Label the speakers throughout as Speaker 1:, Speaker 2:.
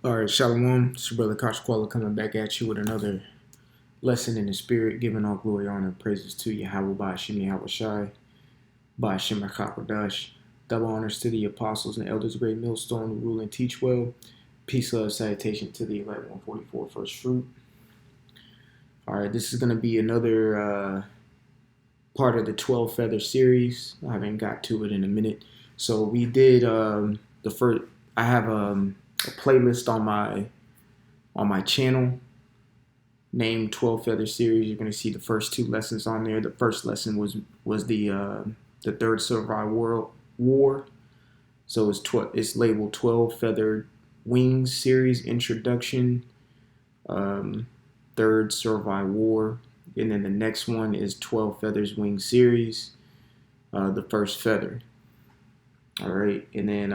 Speaker 1: All right, Shalom. It's your brother Kosh Koala coming back at you with another lesson in the spirit, giving all glory, honor, and praises to Yahweh Ba'ashim Yahweh Shai, Ba'ashim HaKakodash. Double honors to the apostles and elders, great millstone, who rule and teach well. Peace, love, salutation to the elect 144 first fruit. All right, this is going to be another part of the 12 feather series. I haven't got to it in a minute. So we did the first. I have a playlist on my channel named 12 Feather Series. You're going to see the first two lessons on there. The first lesson was the third Survival War. So it's labeled 12 Feather Wings Series Introduction, third Survival War. And then the next one is 12 Feathers Wing Series, the first feather. All right. And then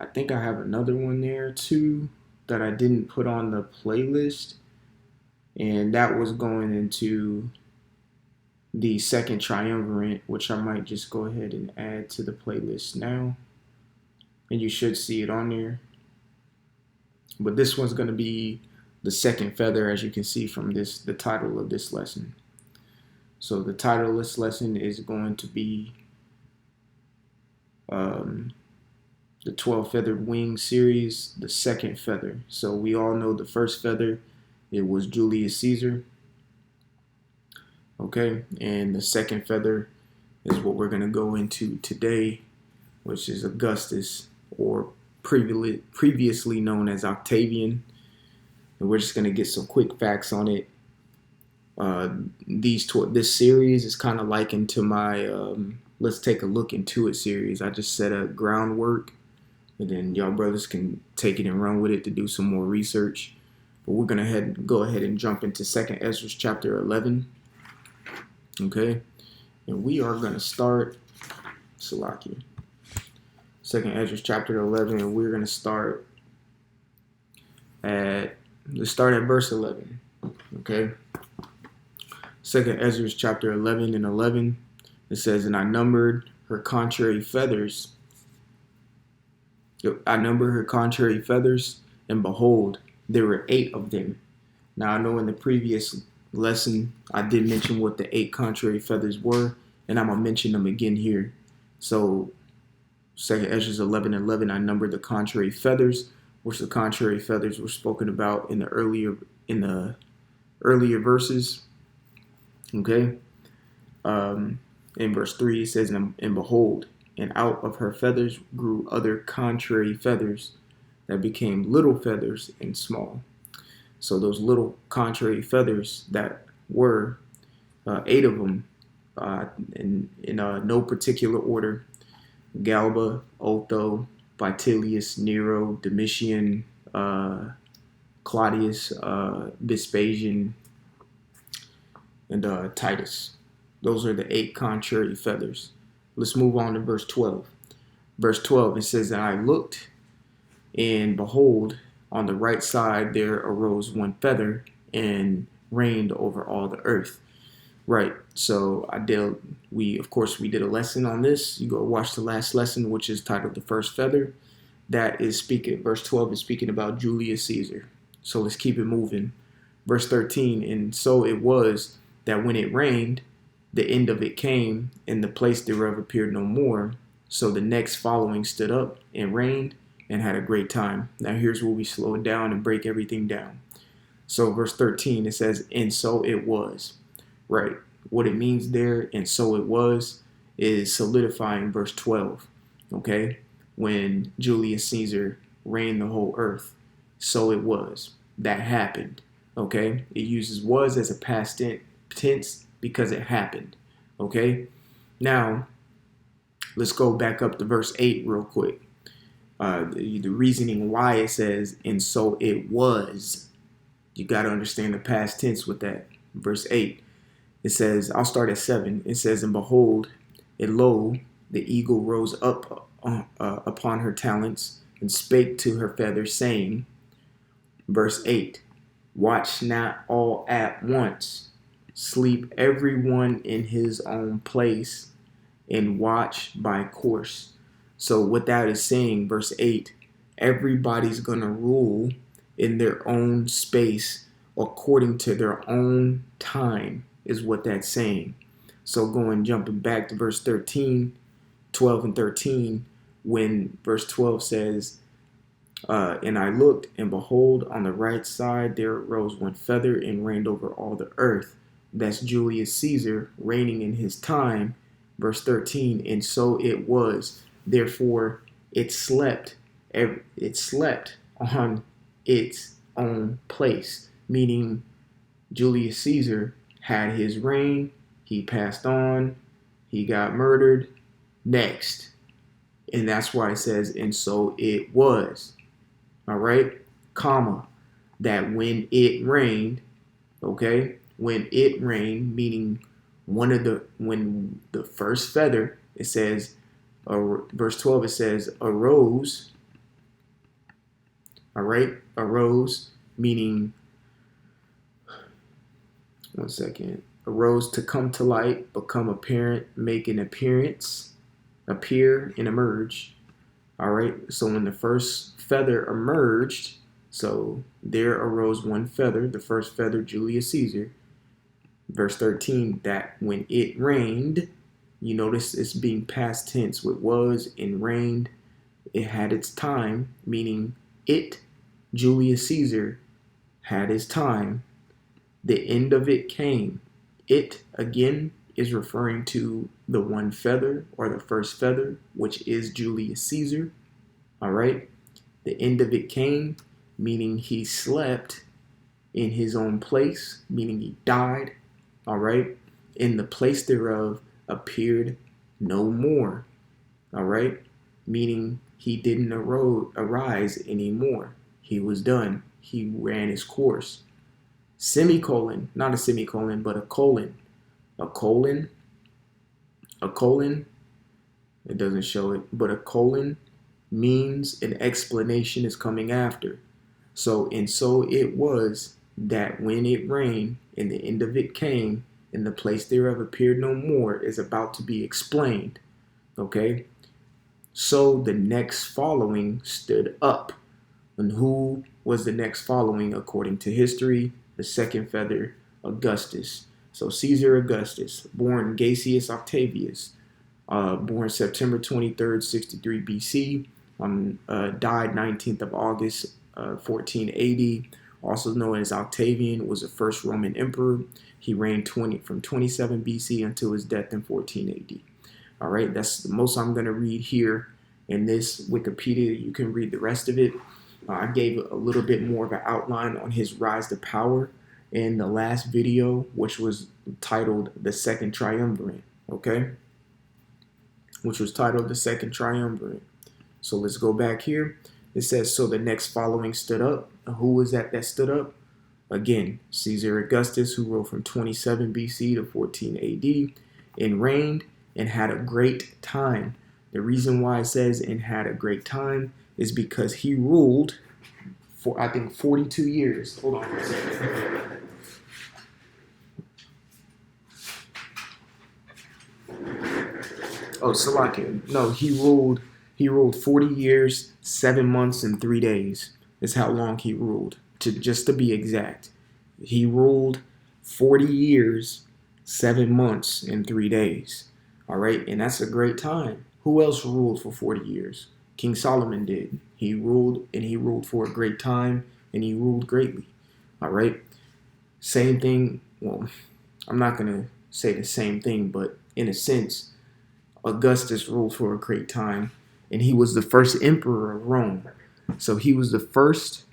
Speaker 1: I think I have another one there too that I didn't put on the playlist. And that was going into the second triumvirate, which I might just go ahead and add to the playlist now. And you should see it on there. But this one's going to be the second feather, as you can see from the title of this lesson. So the title of this lesson is going to be the 12 Feathered Wing Series, the second feather. So we all know the first feather, it was Julius Caesar. Okay, and the second feather is what we're going to go into today, which is Augustus, or previously known as Octavian. And we're just going to get some quick facts on it. This series is kind of likened to my Let's Take a Look Into It series. I just set up groundwork, and then y'all brothers can take it and run with it to do some more research. But we're going to go ahead and jump into 2nd Ezra chapter 11. Okay, and we are going to start Salaki. 2nd Ezra chapter 11, and we're going to start let's start at verse 11. Okay, 2nd Ezra chapter 11 and 11, it says, "And I numbered her contrary feathers. I numbered her contrary feathers, and behold, there were 8 of them." Now I know in the previous lesson I did mention what the 8 contrary feathers were, and I'm gonna mention them again here. So 2nd Ezra 11:11, I numbered the contrary feathers, which the contrary feathers were spoken about in the earlier verses. Okay. In verse 3 it says, "And behold, and out of her feathers grew other contrary feathers that became little feathers and small." So those little contrary feathers that were 8 of them, in no particular order: Galba, Otho, Vitellius, Nero, Domitian, Claudius, Vespasian, and Titus. Those are the 8 contrary feathers. Let's move on to verse 12. Verse 12, it says, "And I looked, and behold, on the right side there arose one feather, and reigned over all the earth." Right. So we did a lesson on this. You go watch the last lesson, which is titled "The First Feather." That is speaking, verse 12 is speaking about Julius Caesar. So let's keep it moving. Verse 13, "And so it was that when it rained, the end of it came, and the place thereof appeared no more. So the next following stood up and reigned and had a great time." Now here's where we slow it down and break everything down. So verse 13, it says, "And so it was." Right. What it means there, "and so it was," is solidifying verse 12. Okay. When Julius Caesar reigned the whole earth, so it was. That happened. Okay. It uses "was" as a past tense because it happened. Okay. Now, let's go back up to verse 8 real quick. The reasoning why it says, "and so it was." You got to understand the past tense with that. Verse 8. It says, I'll start at 7. It says, "And behold, and lo, the eagle rose up upon her talents, and spake to her feathers, saying," verse 8, "Watch not all at once, sleep every one in his own place, and watch by course." So what that is saying, verse 8, everybody's going to rule in their own space according to their own time is what that's saying. So jumping back to verse 13, 12 and 13, when verse 12 says, and I looked, and behold, on the right side there arose one feather and reigned over all the earth. That's Julius Caesar reigning in his time. Verse 13, and so it was. Therefore, it slept on its own place, meaning Julius Caesar had his reign, he passed on, he got murdered, next. And that's why it says, and so it was. All right, comma, that when it rained, okay, when it rained, meaning when the first feather, it says, verse 12, it says, arose, all right, arose, meaning, one second, arose to come to light, become apparent, make an appearance, appear, and emerge. All right, so when the first feather emerged, so there arose one feather, the first feather, Julius Caesar. Verse 13, that when it rained, you notice it's being past tense. It was and reigned. It had its time, meaning it, Julius Caesar, had his time. The end of it came. It, again, is referring to the one feather or the first feather, which is Julius Caesar. All right. The end of it came, meaning he slept in his own place, meaning he died. All right. In the place thereof appeared no more. All right. Meaning he didn't arise anymore. He was done. He ran his course. Semicolon, not a semicolon, but a colon. A colon, it doesn't show it, but a colon means an explanation is coming after. So, and so it was that when it rained and the end of it came and the place thereof appeared no more is about to be explained. Okay. So the next following stood up. And who was the next following according to history? The second feather, Augustus. So Caesar Augustus, born Gaius Octavius, born September 23rd, 63 BC, died 19th of August, 1480, also known as Octavian, was the first Roman emperor. He reigned from 27 BC until his death in 14 AD. All right, that's the most I'm going to read here in this Wikipedia. You can read the rest of it. I gave a little bit more of an outline on his rise to power in the last video, which was titled The Second Triumvirate, okay? Which was titled The Second Triumvirate. So let's go back here. It says, so the next following stood up. Who was that stood up? Again, Caesar Augustus, who ruled from 27 BC to 14 AD and reigned and had a great time. The reason why it says and had a great time is because he ruled for, I think, 42 years. Hold on for a second. Oh, Salakia. No, he ruled 40 years, 7 months, and 3 days. Is how long he ruled. Just to be exact. He ruled 40 years, 7 months, and 3 days. All right, and that's a great time. Who else ruled for 40 years? King Solomon did. He ruled for a great time, and he ruled greatly. All right. Same thing. Well, I'm not going to say the same thing, but in a sense, Augustus ruled for a great time, and he was the first emperor of Rome. So he was the first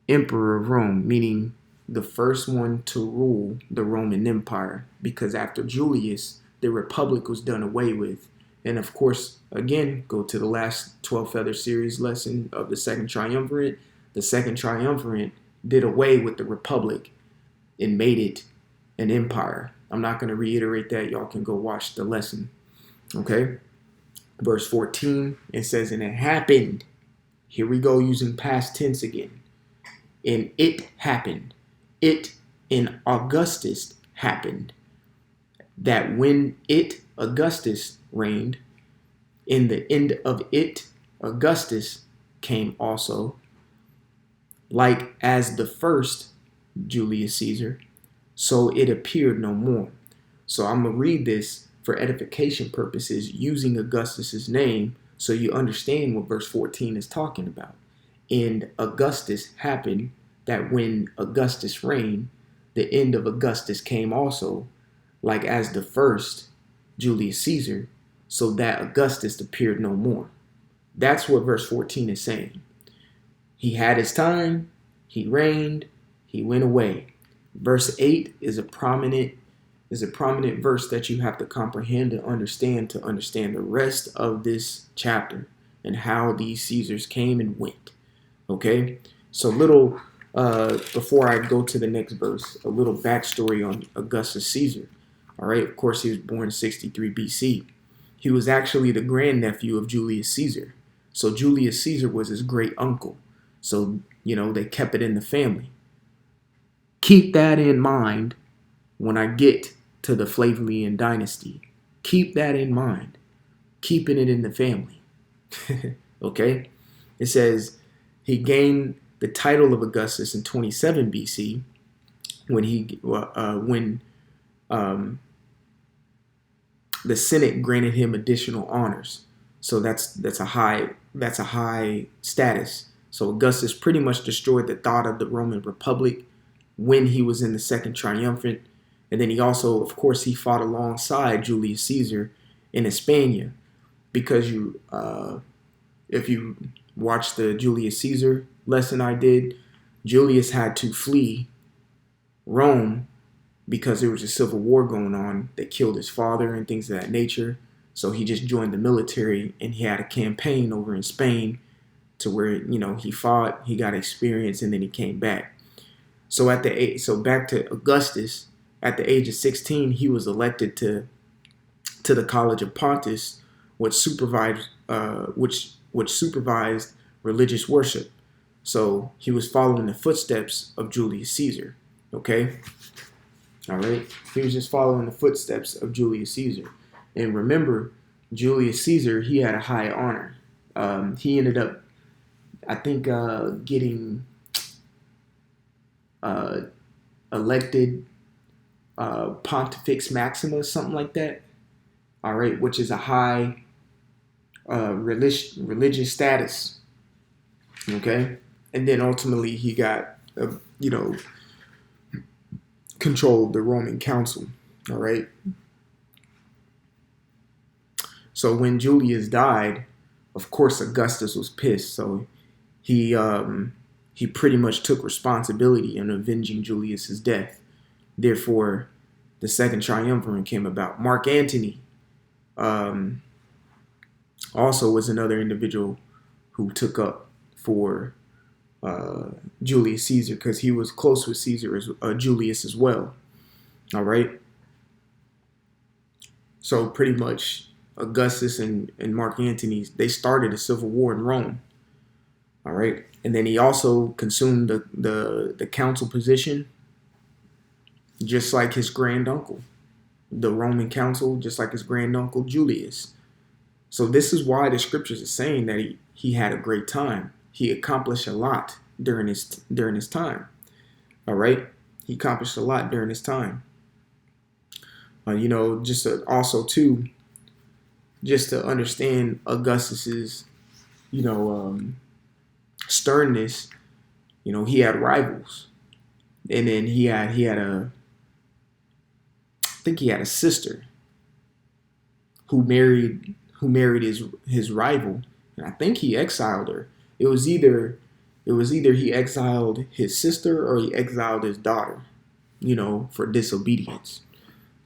Speaker 1: emperor of Rome, meaning the first one to rule the Roman Empire, because after Julius, the Republic was done away with. And of course, again, go to the last 12 Feather series lesson of the Second Triumvirate. The Second Triumvirate did away with the Republic and made it an empire. I'm not going to reiterate that. Y'all can go watch the lesson. Okay? Verse 14, it says, and it happened. Here we go using past tense again. And it happened. It in Augustus happened. That when it, Augustus, reigned, in the end of it, Augustus came also. like as the first Julius Caesar, so it appeared no more. So I'm going to read this for edification purposes using Augustus's name so you understand what verse 14 is talking about. And Augustus happened that when Augustus reigned, the end of Augustus came also, like as the first Julius Caesar, so that Augustus appeared no more. That's what verse 14 is saying. He had his time, he reigned, he went away. Verse 8 is a prominent verse that you have to comprehend and understand to understand the rest of this chapter and how these Caesars came and went. Okay? So before I go to the next verse, a little backstory on Augustus Caesar. All right, of course, he was born in 63 BC. He was actually the grandnephew of Julius Caesar. So Julius Caesar was his great uncle. So, they kept it in the family. Keep that in mind when I get to the Flavian dynasty. Keep that in mind. Keeping it in the family. Okay? It says he gained the title of Augustus in 27 BC when the Senate granted him additional honors. So that's a high status. So Augustus pretty much destroyed the thought of the Roman Republic when he was in the Second Triumvirate. And then he also, of course, he fought alongside Julius Caesar in Hispania, because if you watch the Julius Caesar lesson I did, Julius had to flee Rome because there was a civil war going on that killed his father and things of that nature. So he just joined the military and he had a campaign over in Spain to where, he fought, he got experience, and then he came back. So back to Augustus, at the age of 16, he was elected to the College of Pontus, which supervised religious worship. So he was following the footsteps of Julius Caesar. Okay? All right? He was just following the footsteps of Julius Caesar. And remember, Julius Caesar, he had a high honor. He ended up, I think, getting elected Pontifex Maximus, something like that. All right, which is a high religious status. Okay, and then ultimately he got, control of the Roman Council. All right. So when Julius died, of course Augustus was pissed. So he pretty much took responsibility in avenging Julius's death. Therefore, the Second Triumvirate came about. Mark Antony also was another individual who took up for Julius Caesar, because he was close with Julius as well. All right. So pretty much Augustus and Mark Antony, they started a civil war in Rome. All right. And then he also consumed the council position, just like his granduncle, the Roman council, just like his granduncle Julius. So this is why the scriptures are saying that he had a great time. He accomplished a lot during his time. All right. He accomplished a lot during his time. Just to understand Augustus's, sternness, he had rivals. And then he had I think he had a sister who married his rival, and I think he exiled her. It was either he exiled his sister or he exiled his daughter, for disobedience.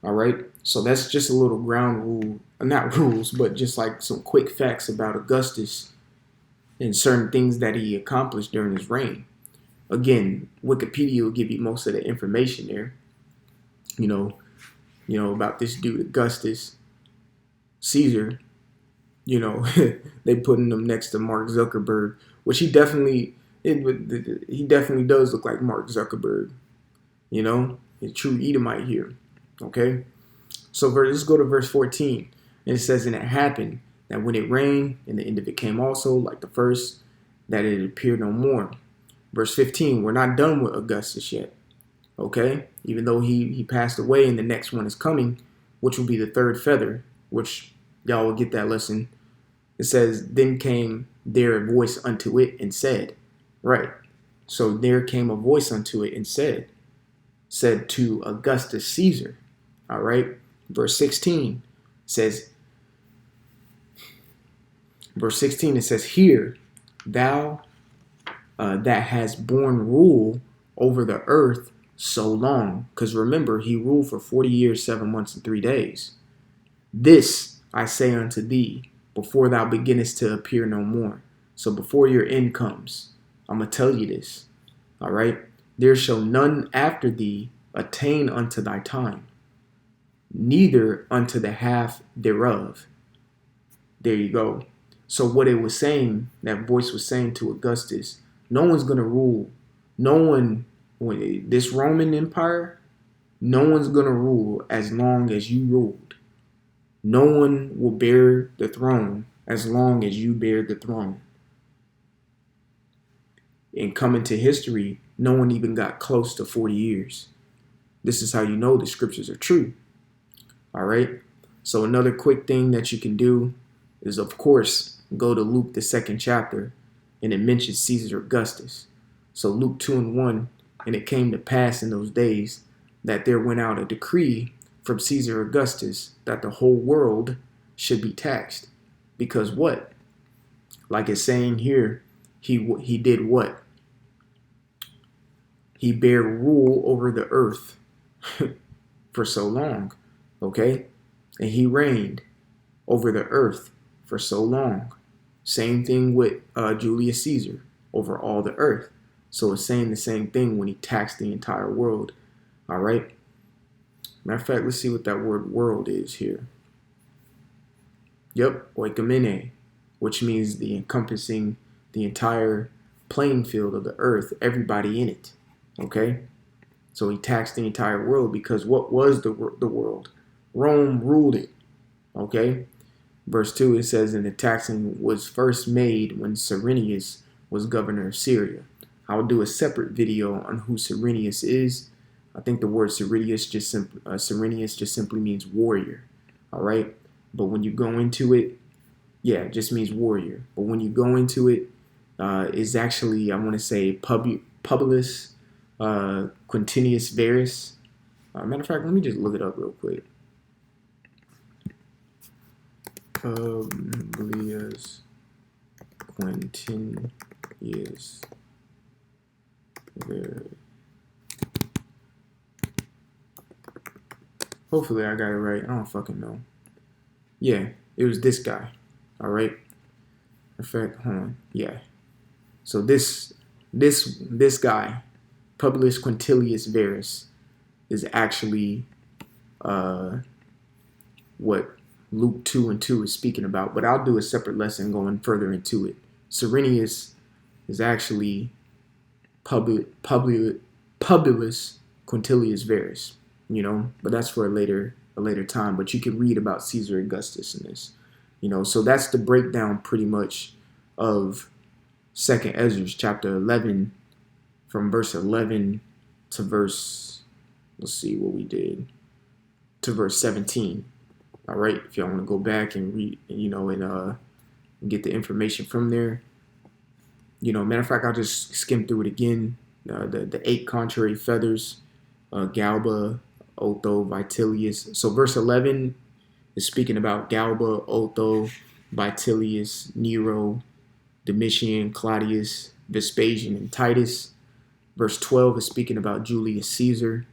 Speaker 1: All right. So that's just a little ground rule, not rules, but just like some quick facts about Augustus and certain things that he accomplished during his reign. Again, Wikipedia will give you most of the information there, about this dude, Augustus Caesar. They putting him next to Mark Zuckerberg, which he definitely does look like Mark Zuckerberg, a true Edomite here. Okay, so let's go to verse 14. And it says, and it happened that when it rained, and the end of it came also, like the first, that it appeared no more. Verse 15, we're not done with Augustus yet. Okay? Even though he passed away and the next one is coming, which will be the third feather, which y'all will get that lesson. It says, then came there a voice unto it and said, right. So there came a voice unto it and said to Augustus Caesar. All right. Verse 16 says, it says, hear thou that has borne rule over the earth so long. Because remember, he ruled for 40 years, 7 months, and 3 days. This I say unto thee, before thou beginnest to appear no more. So before your end comes, I'm going to tell you this. All right. There shall none after thee attain unto thy time, neither unto the half thereof. There you go. So what it was saying, that voice was saying to Augustus, no one's going to rule. No one, this Roman Empire, no one's going to rule as long as you ruled. No one will bear the throne as long as you bear the throne. And coming to history, no one even got close to 40 years. This is how you know the scriptures are true. All right. So another quick thing that you can do is, of course, go to Luke, the 2nd chapter, and it mentions Caesar Augustus. So Luke 2:1, and it came to pass in those days that there went out a decree from Caesar Augustus that the whole world should be taxed. Because what? Like it's saying here, he did what? He bare rule over the earth for so long, okay? And he reigned over the earth for so long. Same thing with Julius Caesar, over all the earth. So it's saying the same thing when he taxed the entire world, all right? Matter of fact, let's see what that word world is here. Yep, oikomene, which means the encompassing the entire playing field of the earth, everybody in it. Okay? So he taxed the entire world because what was the world? Rome ruled it. Okay? Verse 2, it says, and the taxing was first made when Cyrenius was governor of Syria. I'll do a separate video on who Cyrenius is. I think the word Cyrenius just simply means warrior. All right? But when you go into it, yeah, it just means warrior. But when you go into it, is actually, I want to say, Publius Quintinius Varus. Matter of fact, let me just look it up real quick. Publius Quintinius Varus. Hopefully I got it right. I don't fucking know. Yeah, it was this guy. All right. In fact, hold on. Yeah. So this guy, Publius Quintilius Varus, is actually what Luke 2:2 is speaking about. But I'll do a separate lesson going further into it. Cyrenius is actually Publius Quintilius Varus. You know, but that's for a later time. But you can read about Caesar Augustus in this. You know, so that's the breakdown pretty much of 2nd Ezra chapter 11, from verse 11 to verse, let's see what we did, to verse 17. All right, if y'all want to go back and read, you know, and get the information from there. You know, matter of fact, I'll just skim through it again. The 8 contrary feathers, Galba, Otho, Vitellius. So verse 11 is speaking about Galba, Otho, Vitellius, Nero, Domitian, Claudius, Vespasian, and Titus. Verse 12 is speaking about Julius Caesar.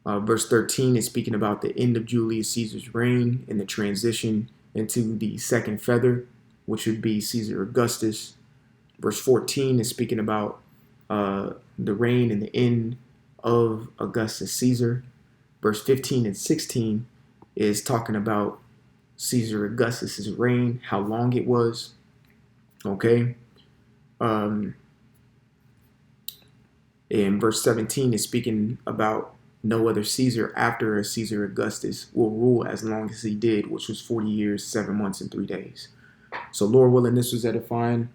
Speaker 1: Verse 13 is speaking about the end of Julius Caesar's reign and the transition into the 2nd feather, which would be Caesar Augustus. Verse 14 is speaking about the reign and the end of Augustus Caesar. Verse 15 and 16 is talking about Caesar Augustus's reign, how long it was. Okay. And verse 17 is speaking about no other Caesar after a Caesar Augustus will rule as long as he did, which was 40 years, 7 months, and 3 days. So Lord willing, this was edifying.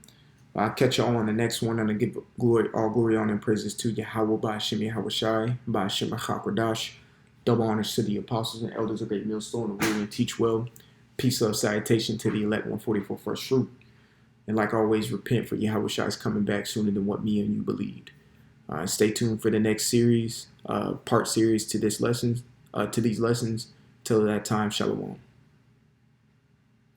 Speaker 1: I'll catch you on the next one, and I give glory, all glory, honor, and praises to Yahweh, Ba'ashem Yahawashi, Ba'ashem Hakwadash. Double honors to the apostles and elders of Great Millstone, to rule and teach well. Peace, love, salutation to the elect 144 first fruit. And like always, repent, for Yahawashi is coming back sooner than what me and you believed. Stay tuned for the next series, part series to these lessons. Till that time, shalom.